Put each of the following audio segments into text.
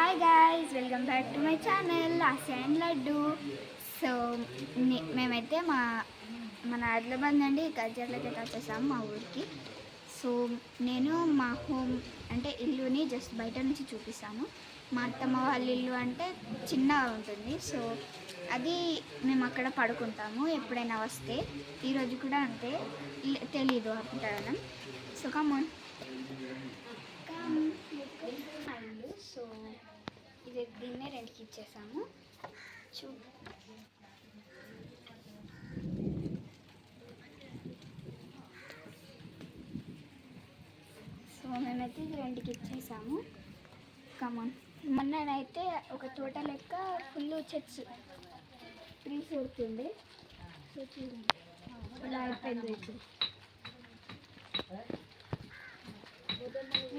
Hi guys, welcome back to my channel Asia and laddu. So మేమైతే మన ఆదిలాబాద్ నుండి కల్చర్లకి వచ్చేసాము మా ఊరికి. సో నేను మా హోమ్ అంటే ఇల్లుని జస్ట్ బయట నుంచి చూపిస్తాను. మా అత్తమ్మ వాళ్ళ ఇల్లు అంటే చిన్నగా ఉంటుంది. సో అది మేము అక్కడ పడుకుంటాము ఎప్పుడైనా వస్తే. ఈరోజు కూడా అంతే, తెలీదు అప్పుడు. సో కమ్ ఇల్లు. సో ఇది దీన్నే రెంట్కి ఇచ్చేసాము. సో మేమైతే ఇది రెంట్కి ఇచ్చేసాము. కమాన్, మొన్ననైతే ఒక తోట లెక్క ఫుల్ చెట్స్ ట్రీస్ దొరుకుతుంది. సో చూడండి ఇలా అయిపోయింది. ఇప్పుడు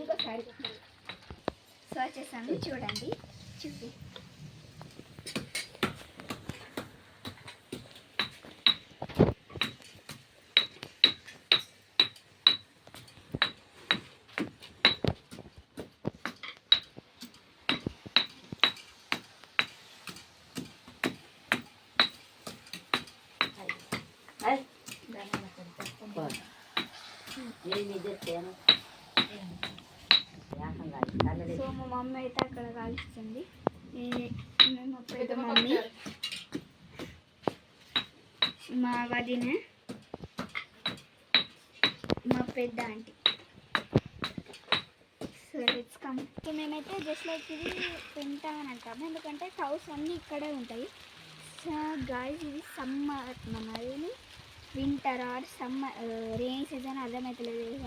ఇంకోసారి సో వచ్చేసాను, చూడండి. చూపి సో మా మమ్మీ అయితే అక్కడ కాలుస్తుంది. మా పెద్ద మమ్మీ, మా వదిన, మా పెద్ద aunty. So let's come. So మేమైతే జస్ట్ లైక్ ఇది తింటామని అంటాము, ఎందుకంటే కౌస్ అన్నీ ఇక్కడే ఉంటాయి. సో గాయ్స్, ఇది సమ్మర్, మనది winter or summer, rain season అర్థమవుతలేదు.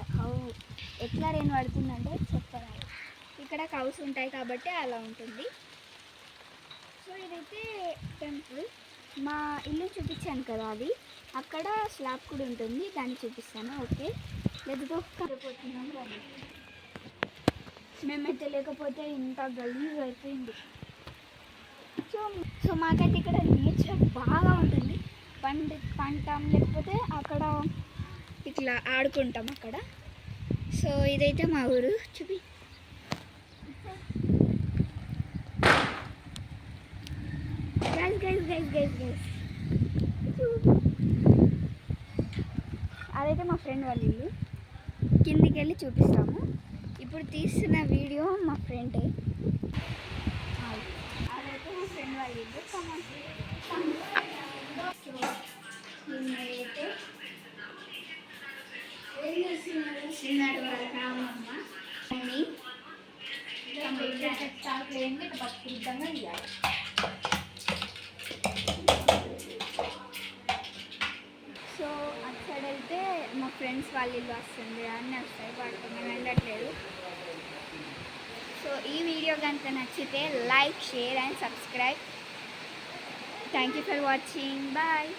ఎట్లా రెయిన్ పడుతుందంటే చెప్పరాదు. ఇక్కడ కౌస్ ఉంటాయి కాబట్టి అలా ఉంటుంది. సో ఇదైతే టెంపుల్. మా ఇల్లు చూపించాను కదా, అది అక్కడ స్లాబ్ కూడా ఉంటుంది, దాన్ని చూపిస్తాను. ఓకే, లేకపోతే కరిపోతున్నాం కదా. మేమైతే లేకపోతే ఇంత గలీజ్ అయిపోయింది. సో మాకైతే ఇక్కడ నేచర్ బాగా ఉంటుంది. పంటాం, లేకపోతే అక్కడ ఇట్లా ఆడుకుంటాం అక్కడ. సో ఇదైతే మా ఊరు. చూపి గైస్ అదైతే మా ఫ్రెండ్ వాళ్ళ ఇల్లు. కిందికి వెళ్ళి చూపిస్తాము. ఇప్పుడు తీస్తున్న వీడియో మా ఫ్రెండే. అదైతే మా ఫ్రెండ్ వాళ్ళ ఇల్లు. చిన్నటి వాళ్ళ రామమ్మ మమ్మీ బతుకుద్దంగా ఇవ్వాలి. సో అటు సైడ్ వెళ్తే మా ఫ్రెండ్స్ వాళ్ళ ఇల్లు వస్తుంది, అన్నీ వస్తాయి, వాటితో మేము వెళ్ళట్లేదు. సో ఈ వీడియో కనుక నచ్చితే like, share and subscribe. Thank you for watching. Bye.